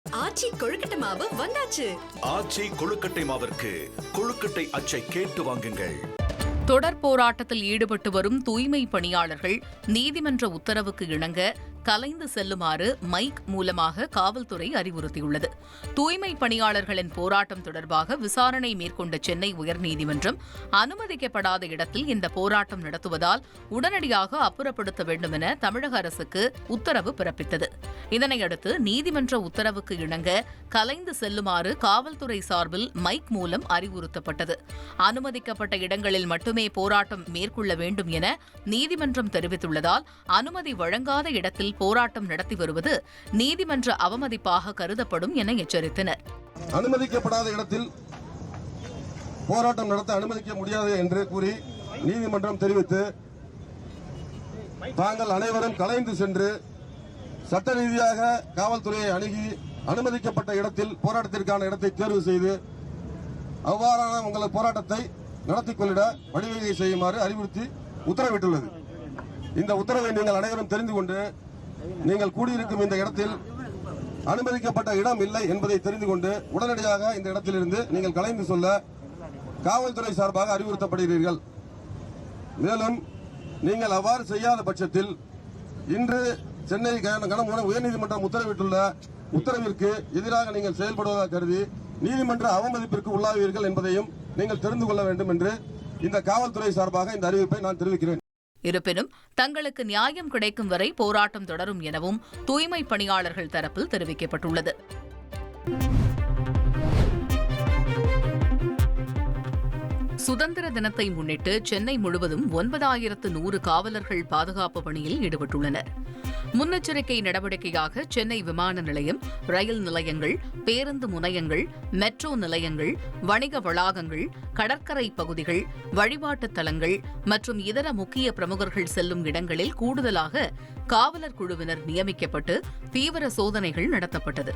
ஆச்சி கொழுக்கட்டை மாவு வந்தாச்சு. ஆச்சி கொழுக்கட்டை மாவிற்கு கொழுக்கட்டை அச்சை கேட்டு வாங்குங்கள். தொடர் போராட்டத்தில் ஈடுபட்டு வரும் தூய்மை பணியாளர்கள் நீதிமன்ற உத்தரவுக்கு இணங்க கலைந்து செல்லுமாறு மைக் மூலமாக காவல்துறை அறிவுறுத்தியுள்ளது. தூய்மை பணியாளர்களின் போராட்டம் தொடர்பாக விசாரணை மேற்கொண்ட சென்னை உயர்நீதிமன்றம் அனுமதிக்கப்படாத இடத்தில் இந்த போராட்டம் நடத்துவதால் உடனடியாக அப்புறப்படுத்த வேண்டும் என தமிழக அரசுக்கு உத்தரவு பிறப்பித்தது. இதனையடுத்து நீதிமன்ற உத்தரவுக்கு இணங்க கலைந்து செல்லுமாறு காவல்துறை சார்பில் மைக் மூலம் அறிவுறுத்தப்பட்டது. அனுமதிக்கப்பட்ட இடங்களில் மட்டுமே போராட்டம் மேற்கொள்ள வேண்டும் என நீதிமன்றம் தெரிவித்துள்ளதால் அனுமதி வழங்காத இடத்தில் போராட்டம் நடத்தி வருவது நீதிமன்ற அவமதிப்பாக கருதப்படும் என எச்சரித்தனர். அனுமதிக்கப்படாத இடத்தில் போராட்டம் நடத்த அனுமதிக்க முடியாது என்று கூறி நீதிமன்றம் தெரிவித்து தாங்கள் அனைவரும் கலைந்து சென்று சட்ட ரீதியாக காவல்துறையை அணுகி அனுமதிக்கப்பட்ட இடத்தில் போராட்டத்திற்கான இடத்தை தேர்வு செய்து அவ்வாறான உங்களது போராட்டத்தை நடத்திக் கொள்ளிட வழிவகை செய்யுமாறு அறிவுறுத்தி உத்தரவிட்டுள்ளது. இந்த உத்தரவை நீங்கள் அனைவரும் தெரிந்து கொண்டு நீங்கள் கூடியிருக்கும் இந்த இடத்தில் அனுமதிக்கப்பட்ட இடம் இல்லை என்பதை தெரிந்து கொண்டு உடனடியாக இந்த இடத்திலிருந்து நீங்கள் கலைந்து சொல்ல காவல்துறை சார்பாக அறிவுறுத்தப்படுகிறீர்கள். மேலும் நீங்கள் அவ்வாறு செய்யாத பட்சத்தில் இன்று சென்னை உயர்நீதிமன்றம் உத்தரவிட்டுள்ள உத்தரவிற்கு எதிராக நீங்கள் செயல்படுவதாக கருதி நீதிமன்ற அவமதிப்பிற்கு உள்ளாவீர்கள் என்பதையும் நீங்கள் தெரிந்து கொள்ள வேண்டும் என்று இந்த காவல்துறை சார்பாக இந்த அறிவிப்பை நான் தெரிவிக்கிறேன். இருப்பினும் தங்களுக்கு நியாயம் கிடைக்கும் வரை போராட்டம் தொடரும் எனவும் தூய்மை பணியாளர்கள் தரப்பில் தெரிவிக்கப்பட்டுள்ளது. சுதந்திர தினத்தை முன்னிட்டு சென்னை முழுவதும் 9100 காவலர்கள் பாதுகாப்பு பணியில் ஈடுபட்டுள்ளனர். முன்னெச்சரிக்கை நடவடிக்கையாக சென்னை விமான நிலையம், ரயில் நிலையங்கள், பேருந்து முனையங்கள், மெட்ரோ நிலையங்கள், வணிக வளாகங்கள், கடற்கரை பகுதிகள், வழிபாட்டுத் தலங்கள் மற்றும் இதர முக்கிய பிரமுகர்கள் செல்லும் இடங்களில் கூடுதலாக காவலர் குழுவினர் நியமிக்கப்பட்டு தீவிர சோதனைகள் நடத்தப்பட்டது.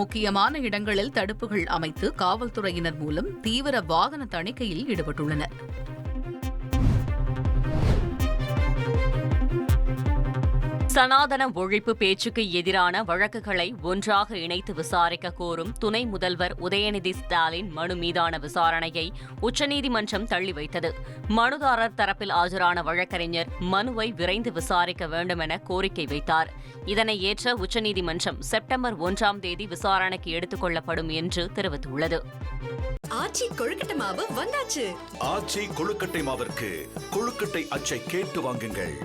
முக்கியமான இடங்களில் தடுப்புகள் அமைத்து காவல்துறையினர் மூலம் தீவிர வாகன தணிக்கையில் ஈடுபட்டுள்ளனர். சனாதன ஒழிப்பு பேச்சுக்கு எதிரான வழக்குகளை ஒன்றாக இணைத்து விசாரிக்க கோரும் துணை முதல்வர் உதயநிதி ஸ்டாலின் மனு மீதான விசாரணையை உச்சநீதிமன்றம் தள்ளி வைத்தது. மனுதாரர் தரப்பில் ஆஜரான வழக்கறிஞர் மனுவை விரைந்து விசாரிக்க வேண்டும் என கோரிக்கை வைத்தார். இதனை ஏற்ற உச்சநீதிமன்றம் செப்டம்பர் 1ஆம் தேதி விசாரணைக்கு எடுத்துக் கொள்ளப்படும் என்று தெரிவித்துள்ளது. ஆச்சி கொழுக்கட்டை மாவு வந்தாச்சு. ஆச்சி கொழுக்கட்டை மாவிற்கு கொழுக்கட்டை அச்சை கேட்டு வாங்குங்கள்.